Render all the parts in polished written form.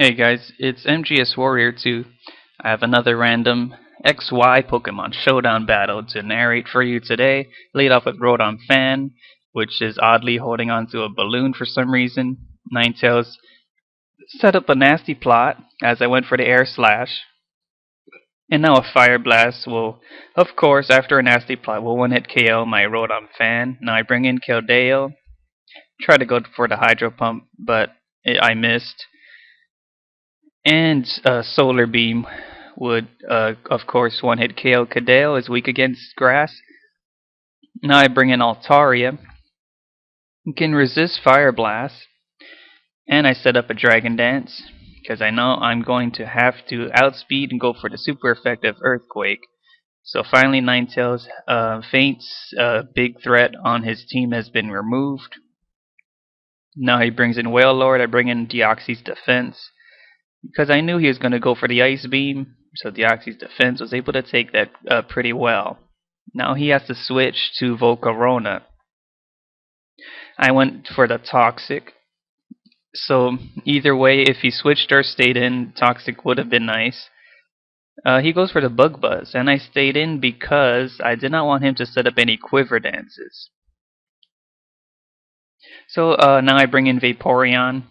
Hey guys, it's MGS Warrior 2. I have another random XY Pokemon Showdown battle to narrate for you today. Lead off with Rotom Fan, which is oddly holding onto a balloon for some reason. Ninetales set up a nasty plot as I went for the Air Slash. And now a Fire Blast will, of course, after a nasty plot, will one-hit KO my Rotom Fan. Now I bring in Keldeo, try to go for the Hydro Pump, but I missed. And Solar Beam would, of course, one-hit KO Kadale, is weak against grass. Now I bring in Altaria, who can resist Fire Blast, and I set up a Dragon Dance, because I know I'm going to have to outspeed and go for the super effective Earthquake. So finally Ninetales faints, big threat on his team has been removed. Now he brings in Wailord, I bring in Deoxys Defense, because I knew he was going to go for the Ice Beam, so Deoxys Defense was able to take that pretty well. Now he has to switch to Volcarona. I went for the Toxic, so either way, if he switched or stayed in, Toxic would have been nice. He goes for the Bug Buzz, and I stayed in because I did not want him to set up any Quiver Dances. So now I bring in Vaporeon,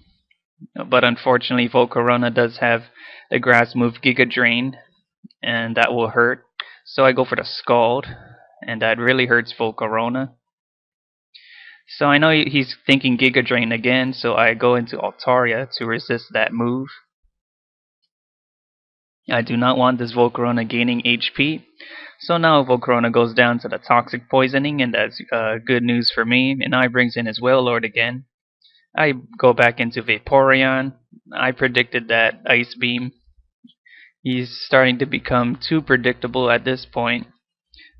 but unfortunately Volcarona does have a grass move Giga Drain, and that will hurt. So I go for the Scald, and that really hurts Volcarona. So I know he's thinking Giga Drain again, so I go into Altaria to resist that move. I do not want this Volcarona gaining HP, so now Volcarona goes down to the Toxic Poisoning, and that's good news for me. And now he brings in his Wailord again. I go back into Vaporeon. I predicted that Ice Beam. He's starting to become too predictable at this point.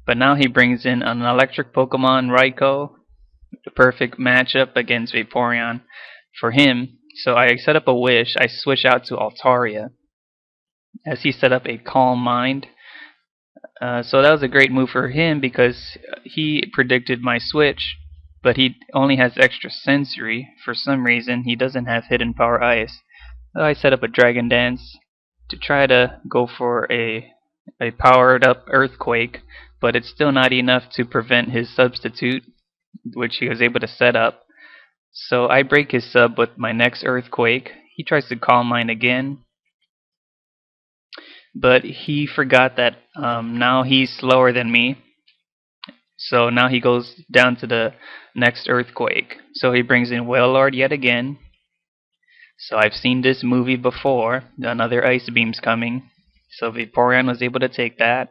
But now he brings in an electric Pokemon, Raikou, the perfect matchup against Vaporeon for him. So I set up a wish. I switch out to Altaria as he set up a Calm Mind. So that was a great move for him because he predicted my switch, but he only has extra sensory. For some reason, he doesn't have Hidden Power Ice. So I set up a Dragon Dance to try to go for a powered up Earthquake, but it's still not enough to prevent his substitute, which he was able to set up. So I break his sub with my next Earthquake. He tries to Calm Mind again, but he forgot that now he's slower than me. So now he goes down to the next Earthquake. So he brings in Wailord yet again. So I've seen this movie before. Another Ice Beam's coming. So Vaporeon was able to take that.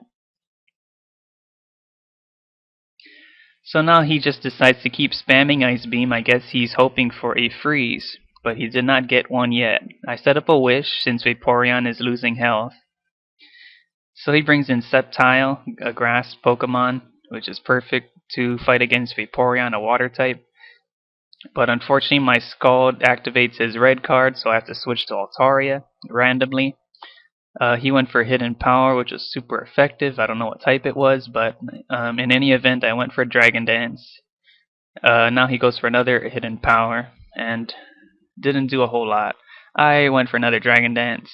So now he just decides to keep spamming Ice Beam. I guess he's hoping for a freeze, but he did not get one yet. I set up a wish since Vaporeon is losing health. So he brings in Sceptile, a grass Pokemon, which is perfect to fight against Vaporeon, a water type. But unfortunately my Scald activates his red card, so I have to switch to Altaria randomly. He went for Hidden Power, which was super effective. I don't know what type it was, but in any event, I went for Dragon Dance. Now he goes for another Hidden Power, and didn't do a whole lot. I went for another Dragon Dance.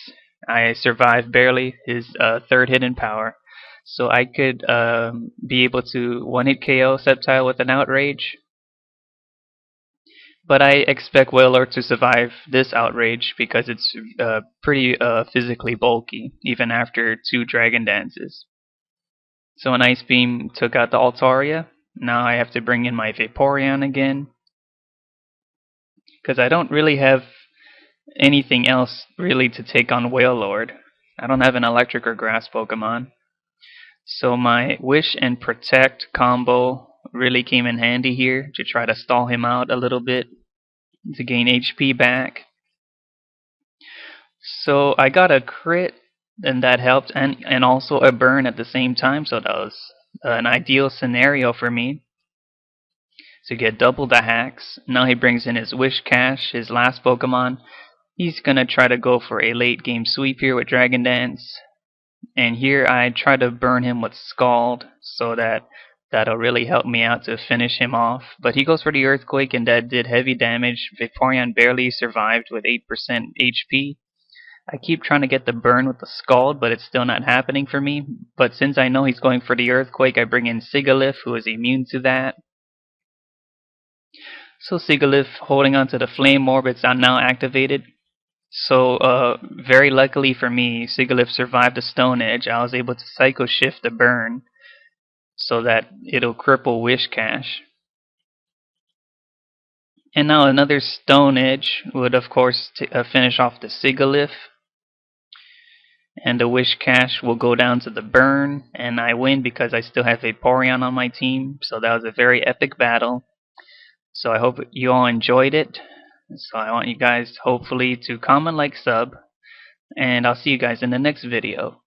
I survived barely his third Hidden Power, so I could be able to one-hit KO Sceptile with an Outrage. But I expect Wailord to survive this Outrage because it's pretty physically bulky, even after 2 Dragon Dances. So an Ice Beam took out the Altaria. Now I have to bring in my Vaporeon again, because I don't really have anything else really to take on Wailord. I don't have an electric or grass Pokemon. So my Wish and Protect combo really came in handy here to try to stall him out a little bit to gain HP back. So I got a crit, and that helped, and also a burn at the same time, so that was an ideal scenario for me to get double the hacks. Now he brings in his Wish Cash, his last Pokemon. He's gonna try to go for a late game sweep here with Dragon Dance. And here I try to burn him with Scald so that'll really help me out to finish him off. But he goes for the Earthquake, and that did heavy damage. Vaporeon barely survived with 8% HP. I keep trying to get the burn with the Scald, but it's still not happening for me. But since I know he's going for the Earthquake, I bring in Sigalith, who is immune to that. So Sigalith holding onto the Flame Orbits are now activated. So very luckily for me, Sigalith survived the Stone Edge. I was able to Psycho Shift the burn so that it'll cripple Wishcash. And now another Stone Edge would of course finish off the Sigalith. And the Wishcash will go down to the burn, and I win because I still have Vaporeon on my team. So that was a very epic battle. So I hope you all enjoyed it. So I want you guys hopefully to comment, like, sub, and I'll see you guys in the next video.